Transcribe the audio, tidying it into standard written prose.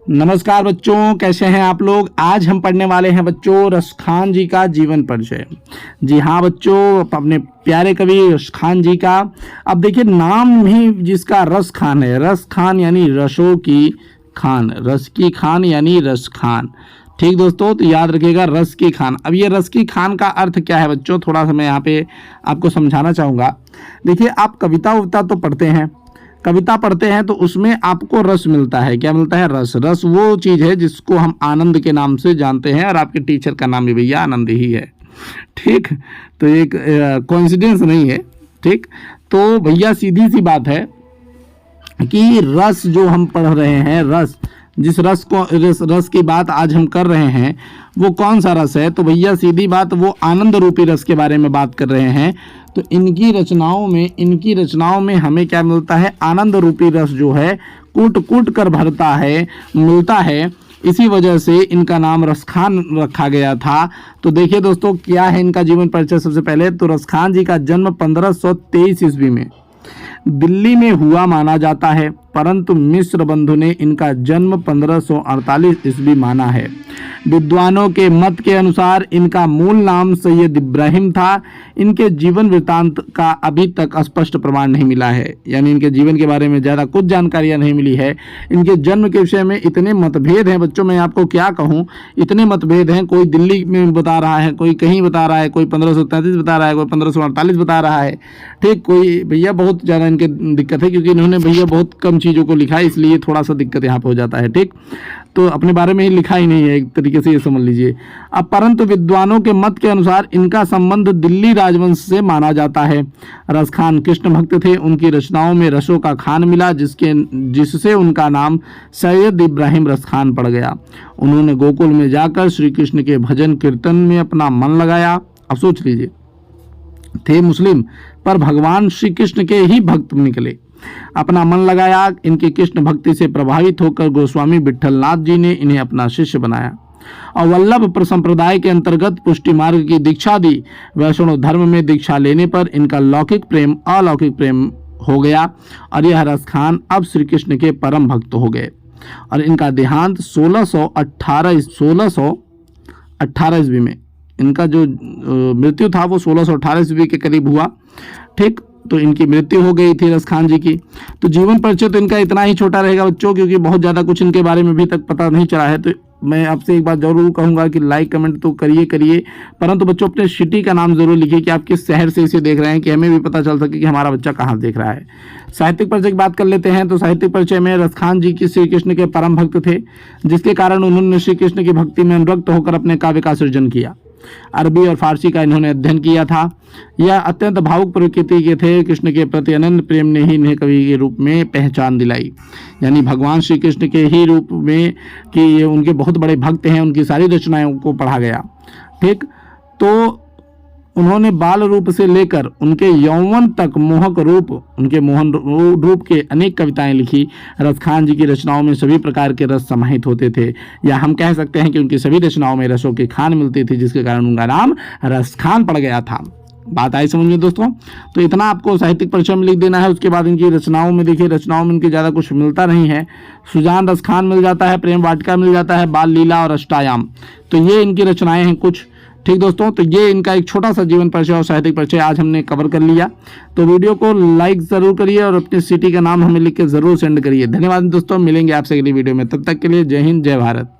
नमस्कार बच्चों, कैसे हैं आप लोग। आज हम पढ़ने वाले हैं बच्चों रसखान जी का जीवन परिचय। जी हाँ बच्चों, अपने प्यारे कवि रसखान जी का। अब देखिए, नाम ही जिसका रसखान है, रसखान यानी रसों की खान, रस की खान यानी रसखान। ठीक दोस्तों, तो याद रखिएगा रस की खान। अब ये रस की खान का अर्थ क्या है बच्चों, थोड़ा सा मैं यहाँ पे आपको समझाना चाहूँगा। देखिए, आप कविता उविता तो पढ़ते हैं, कविता पढ़ते हैं तो उसमें आपको रस मिलता है। क्या मिलता है? रस। रस वो चीज़ है जिसको हम आनंद के नाम से जानते हैं, और आपके टीचर का नाम भी भैया आनंद ही है। ठीक, तो एक कोइंसिडेंस नहीं है। ठीक, तो भैया सीधी सी बात है कि रस जो हम पढ़ रहे हैं, रस, जिस रस की बात आज हम कर रहे हैं वो कौन सा रस है, तो भैया सीधी बात वो आनंद रूपी रस के बारे में बात कर रहे हैं। तो इनकी रचनाओं में हमें क्या मिलता है? आनंद रूपी रस जो है कूट कूट कर भरता है, मिलता है। इसी वजह से इनका नाम रसखान रखा गया था। तो देखिए दोस्तों, क्या है इनका जीवन परिचय। सबसे पहले तो रसखान जी का जन्म 1523 ईस्वी में दिल्ली में हुआ माना जाता है, परंतु मिश्र बंधु ने इनका जन्म 1548 ईस्वी माना है। विद्वानों के मत के अनुसार इनका मूल नाम सैयद इब्राहिम था। इनके जीवन वृत्तांत का अभी तक स्पष्ट प्रमाण नहीं मिला है, यानी इनके जीवन के बारे में ज़्यादा कुछ जानकारियां नहीं मिली है। इनके जन्म के विषय में इतने मतभेद हैं बच्चों, मैं आपको क्या कहूँ, इतने मतभेद हैं। कोई दिल्ली में बता रहा है, कोई कहीं बता रहा है, कोई 1533 बता रहा है, कोई 1548 बता रहा है। ठीक, कोई भैया बहुत ज़्यादा इनके दिक्कत है, क्योंकि इन्होंने भैया बहुत कम चीज़ों को लिखा है, इसलिए थोड़ा सा दिक्कत यहाँ पे हो जाता है। ठीक, तो अपने बारे में ही लिखा ही नहीं है, एक तरीके से ये समझ लीजिए। अब परंतु विद्वानों के मत के अनुसार इनका संबंध दिल्ली राजवंश से माना जाता है। रसखान कृष्ण भक्त थे। उनकी रचनाओं में रसों का खान मिला, जिससे उनका नाम सैयद इब्राहिम रसखान पड़ गया। उन्होंने गोकुल में जाकर श्री कृष्ण के भजन कीर्तन में अपना मन लगाया। अब सोच लीजिए, थे मुस्लिम पर भगवान श्री कृष्ण के ही भक्त निकले, अपना मन लगाया। इनकी कृष्ण भक्ति से प्रभावित होकर गोस्वामी विट्ठलनाथ जी ने इन्हें अपना शिष्य बनाया और वल्लभ संप्रदाय के अंतर्गत पुष्टि मार्ग की दीक्षा दी। वैष्णव धर्म में दीक्षा लेने पर इनका लौकिक प्रेम अलौकिक प्रेम हो गया और यह रसखान अब श्री कृष्ण के परम भक्त हो गए। और इनका देहांत 1618 ईस्वी में, इनका जो मृत्यु था वो 1618 ईस्वी के करीब हुआ। ठीक, तो इनकी मृत्यु हो गई थी रसखान जी की। तो जीवन परिचय तो इनका इतना ही छोटा रहेगा बच्चों, क्योंकि बहुत ज़्यादा कुछ इनके बारे में अभी तक पता नहीं चला है। तो मैं आपसे एक बात जरूर कहूँगा कि लाइक कमेंट तो करिए, परंतु बच्चों अपने सिटी का नाम जरूर लिखिए कि आप किस शहर से इसे देख रहे हैं, कि हमें भी पता चल सके कि हमारा बच्चा कहाँ देख रहा है। साहित्यिक परिचय की बात कर लेते हैं। तो साहित्यिक परिचय में रसखान जी की श्री कृष्ण के परम भक्त थे, जिसके कारण उन्होंने श्री कृष्ण की भक्ति में अनुरक्त होकर अपने काव्य का सृजन किया। अरबी और फारसी का इन्होंने अध्ययन किया था। यह अत्यंत भावुक प्रकृति के थे। कृष्ण के प्रति अनंत प्रेम ने ही इन्हें कवि के रूप में पहचान दिलाई, यानी भगवान श्री कृष्ण के ही रूप में, कि ये उनके बहुत बड़े भक्त हैं। उनकी सारी रचनाओं को पढ़ा गया। ठीक, तो उन्होंने बाल रूप से लेकर उनके यौवन तक मोहक रूप, उनके मोहन रूप के अनेक कविताएं लिखी। रसखान जी की रचनाओं में सभी प्रकार के रस समाहित होते थे, या हम कह सकते हैं कि उनकी सभी रचनाओं में रसों की खान मिलती थी, जिसके कारण उनका नाम रसखान पड़ गया था। बात आई समझ में दोस्तों। तो इतना आपको साहित्यिक परिचय में लिख देना है। उसके बाद इनकी रचनाओं में देखिए, रचनाओं में इनके ज़्यादा कुछ मिलता नहीं है। सुजान रसखान मिल जाता है, प्रेम वाटिका मिल जाता है, बाल लीला और अष्टायाम, तो ये इनकी रचनाएं हैं कुछ। ठीक दोस्तों, तो ये इनका एक छोटा सा जीवन परिचय और साहित्यिक परिचय आज हमने कवर कर लिया। तो वीडियो को लाइक ज़रूर करिए और अपनी सिटी का नाम हमें लिख के ज़रूर सेंड करिए। धन्यवाद दोस्तों, मिलेंगे आपसे अगली वीडियो में। तब तक के लिए जय हिंद, जय भारत।